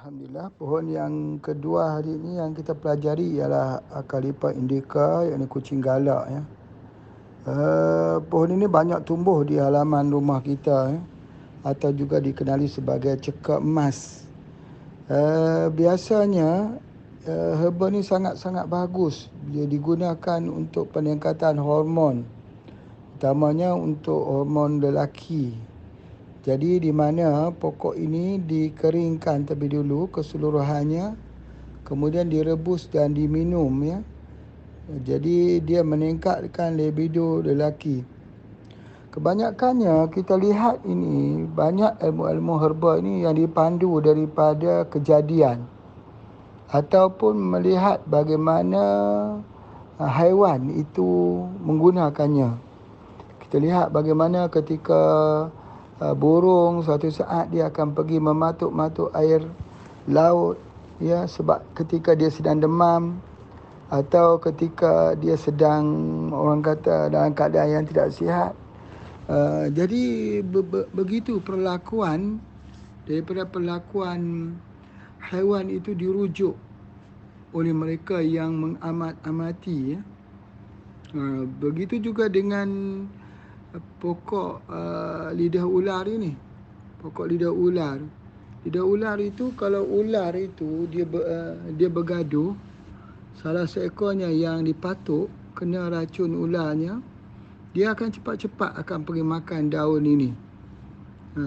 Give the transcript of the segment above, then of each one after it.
Alhamdulillah, pohon yang kedua hari ini yang kita pelajari ialah Acalypha indica, iaitu kucing galak ya. Pohon ini banyak tumbuh di halaman rumah kita ya, atau juga dikenali sebagai cekak emas. Biasanya herba ni sangat-sangat bagus. Dia digunakan untuk peningkatan hormon, utamanya untuk hormon lelaki. Jadi di mana pokok ini dikeringkan terlebih dulu keseluruhannya, kemudian direbus dan diminum ya. Jadi dia meningkatkan libido lelaki. Kebanyakannya kita lihat ini banyak ilmu-ilmu herba ini yang dipandu daripada kejadian ataupun melihat bagaimana haiwan itu menggunakannya. Kita lihat bagaimana ketika burung suatu saat dia akan pergi mematuk-matuk air laut ya, sebab ketika dia sedang demam atau ketika dia sedang, orang kata, dalam keadaan yang tidak sihat. Jadi begitu perlakuan daripada perlakuan haiwan itu dirujuk oleh mereka yang mengamat-amati ya. Begitu juga dengan pokok lidah ular ini. Pokok lidah ular. Lidah ular itu, kalau ular itu dia bergaduh, salah seekornya yang dipatuk kena racun ularnya, dia akan cepat-cepat akan pergi makan daun ini.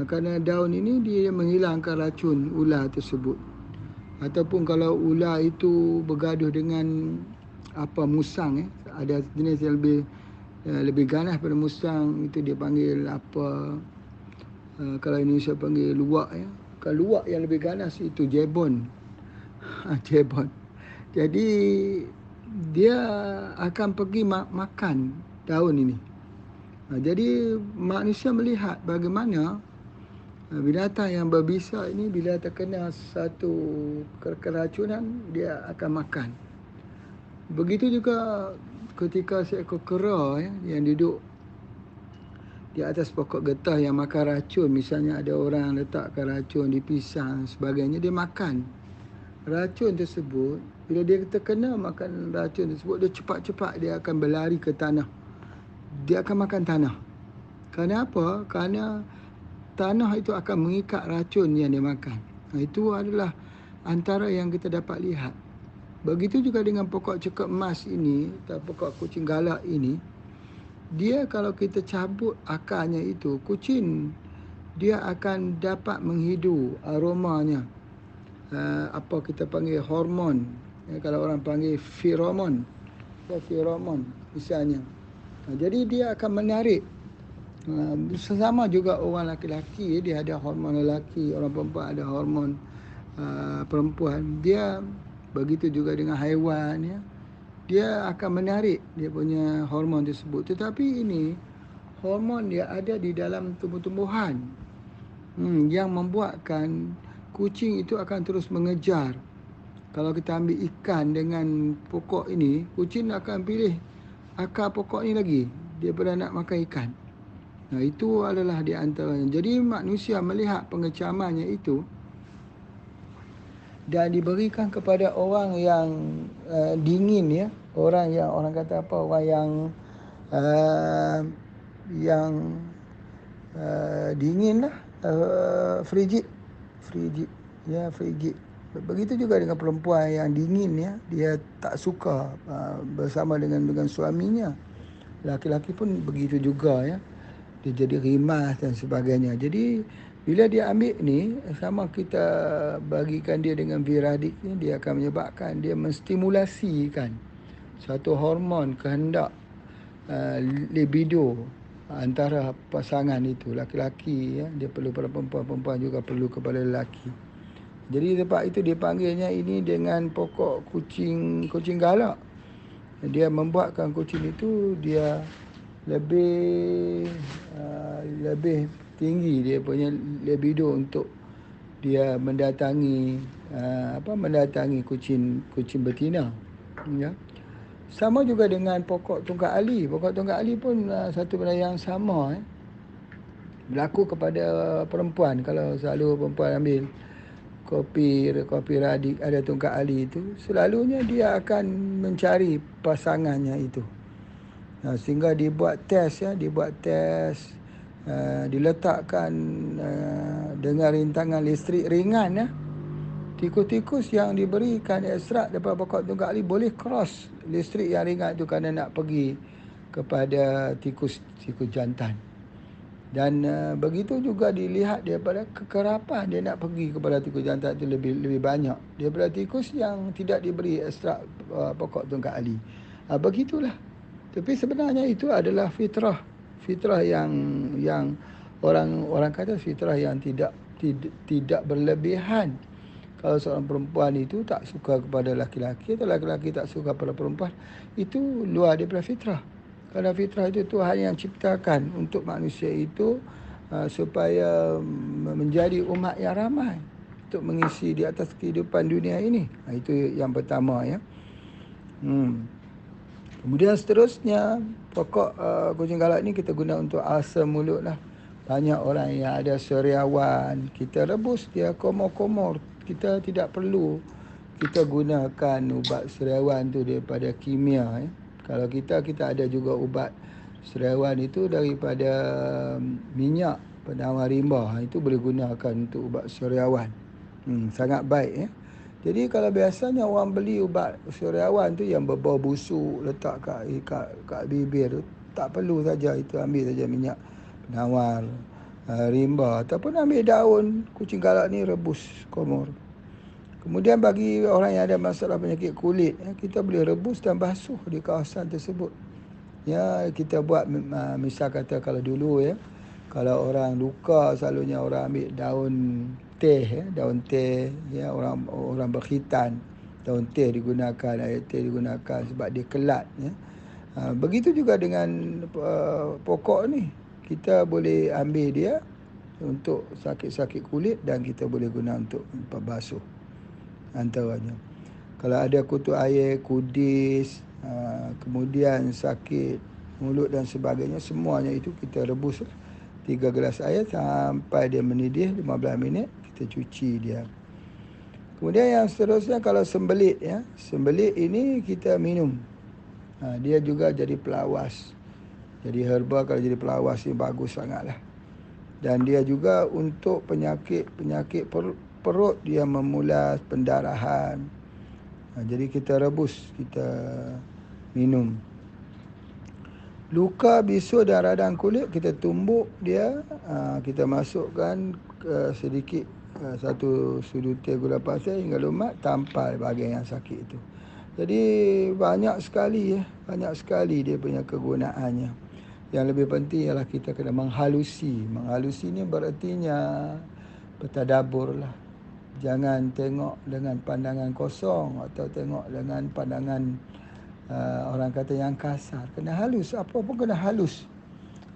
Kerana daun ini dia menghilangkan racun ular tersebut. Ataupun kalau ular itu bergaduh dengan musang ada jenis yang lebih ganas pada musang, itu dia panggil kalau Indonesia panggil luwak ya. Kalau luwak yang lebih ganas itu jebon. Jebon. Jadi dia akan pergi makan daun ini. Jadi manusia melihat bagaimana binatang yang berbisa ini bila terkena satu keracunan dia akan makan. Begitu juga ketika seekor kera ya, yang duduk di atas pokok getah yang makan racun. Misalnya ada orang letakkan racun di pisang sebagainya, dia makan racun tersebut. Bila dia terkena makan racun tersebut, dia cepat-cepat dia akan berlari ke tanah. Dia akan makan tanah. Kerana apa? Kerana tanah itu akan mengikat racun yang dia makan. Itu adalah antara yang kita dapat lihat. Begitu juga dengan pokok cekak emas ini, atau pokok kucing galak ini. Dia kalau kita cabut akarnya itu, kucing dia akan dapat menghidu aromanya. Apa kita panggil hormon. Kalau orang panggil feromon. Feromon misalnya. Jadi dia akan menarik. Sesama juga orang lelaki, dia ada hormon lelaki, orang perempuan ada hormon perempuan. Dia begitu juga dengan haiwan ya. Dia akan menarik dia punya hormon tersebut. Tetapi ini hormon dia ada di dalam tumbuh-tumbuhan yang membuatkan kucing itu akan terus mengejar. Kalau kita ambil ikan dengan pokok ini, kucing akan pilih akar pokok ini lagi daripada nak makan ikan. Itu adalah di antaranya. Jadi manusia melihat pengecamannya itu dan diberikan kepada orang yang dingin ya, orang yang orang kata apa, orang yang dingin lah, frigid ya, frigid. Begitu juga dengan perempuan yang dingin ya, dia tak suka bersama dengan suaminya. Laki-laki pun begitu juga ya, dia jadi rimas dan sebagainya. Jadi bila dia ambil ni, sama kita bagikan dia dengan viradik ni, dia akan menyebabkan dia menstimulasikan satu hormon kehendak libido antara pasangan itu, laki-laki ya, dia perlu pada perempuan, perempuan juga perlu kepada lelaki. Jadi sebab itu dipanggilnya ini dengan pokok kucing galak. Dia membuatkan kucing itu dia lebih tinggi dia punya libido untuk dia mendatangi kucing betina ya. Sama juga dengan pokok tunggak ali. Pokok tunggak ali pun satu benda yang sama berlaku kepada perempuan. Kalau selalu perempuan ambil kopi radik ada tungkat ali itu, selalunya dia akan mencari pasangannya itu. Sehingga dibuat tes diletakkan dengan rintangan listrik ringan ya. Tikus-tikus yang diberikan ekstrak daripada pokok tungkat ali boleh cross listrik yang ringan itu kerana nak pergi kepada tikus jantan. Dan begitu juga dilihat daripada kekerapan dia nak pergi kepada tikus jantan itu lebih banyak daripada tikus yang tidak diberi ekstrak pokok tungkat ali. Begitulah. Tapi sebenarnya itu adalah fitrah yang orang kata fitrah yang tidak berlebihan. Kalau seorang perempuan itu tak suka kepada laki-laki atau laki-laki tak suka kepada perempuan, itu luar daripada fitrah. Kerana fitrah itu Tuhan yang ciptakan untuk manusia itu supaya menjadi umat yang ramai untuk mengisi di atas kehidupan dunia ini. Itu yang pertama ya. Kemudian seterusnya pokok kucing galak ni kita guna untuk asam mulut lah. Banyak orang yang ada seriawan, kita rebus dia komor-komor. Kita tidak perlu kita gunakan ubat seriawan tu daripada kimia ya. Kalau kita ada juga ubat seriawan itu daripada minyak penawar rimba, itu boleh gunakan untuk ubat seriawan. Sangat baik ya. Jadi kalau biasanya orang beli ubat seriawan tu yang berbau busuk letak kat bibir tu, tak perlu saja itu, ambil saja minyak penawar rimba ataupun ambil daun kucing galak ni rebus komor. Kemudian bagi orang yang ada masalah penyakit kulit, kita boleh rebus dan basuh di kawasan tersebut. Ya, kita buat misal kata kalau dulu ya, kalau orang luka selalunya orang ambil daun teh ya, orang berkhitan, daun teh digunakan, air teh digunakan sebab dia kelat ya. Begitu juga dengan pokok ni. Kita boleh ambil dia untuk sakit-sakit kulit dan kita boleh guna untuk pembasuh antaranya. Kalau ada kutu air, kudis, kemudian sakit mulut dan sebagainya, semuanya itu kita rebus 3 gelas air sampai dia mendidih 15 minit, kita cuci dia. Kemudian yang seterusnya kalau sembelit ya. Sembelit ini kita minum. Dia juga jadi pelawas. Jadi herba kalau jadi pelawas ni bagus sangatlah. Dan dia juga untuk penyakit perut dia memulas, pendarahan. Jadi kita rebus, kita minum. Luka, bisul dan radang kulit kita tumbuk dia, kita masukkan sedikit satu sudu teh gula pasir hingga lumat, tampal bahagian yang sakit itu. Jadi banyak sekali dia punya kegunaannya. Yang lebih penting ialah kita kena menghalusi. Menghalusi ni berartinya bertadabbur lah. Jangan tengok dengan pandangan kosong atau tengok dengan pandangan orang kata yang kasar. Kena halus, apa pun kena halus.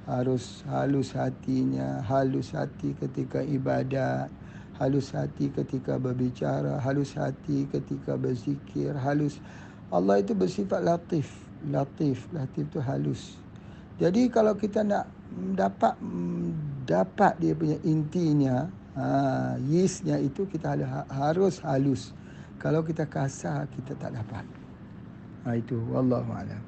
Harus halus hatinya, halus hati ketika ibadat, halus hati ketika berbicara, halus hati ketika berzikir, halus. Allah itu bersifat latif. Latif itu halus. Jadi kalau kita nak dapat dia punya intinya, yeastnya itu kita harus halus. Kalau kita kasar kita tak dapat. Itu wallahu a'lam.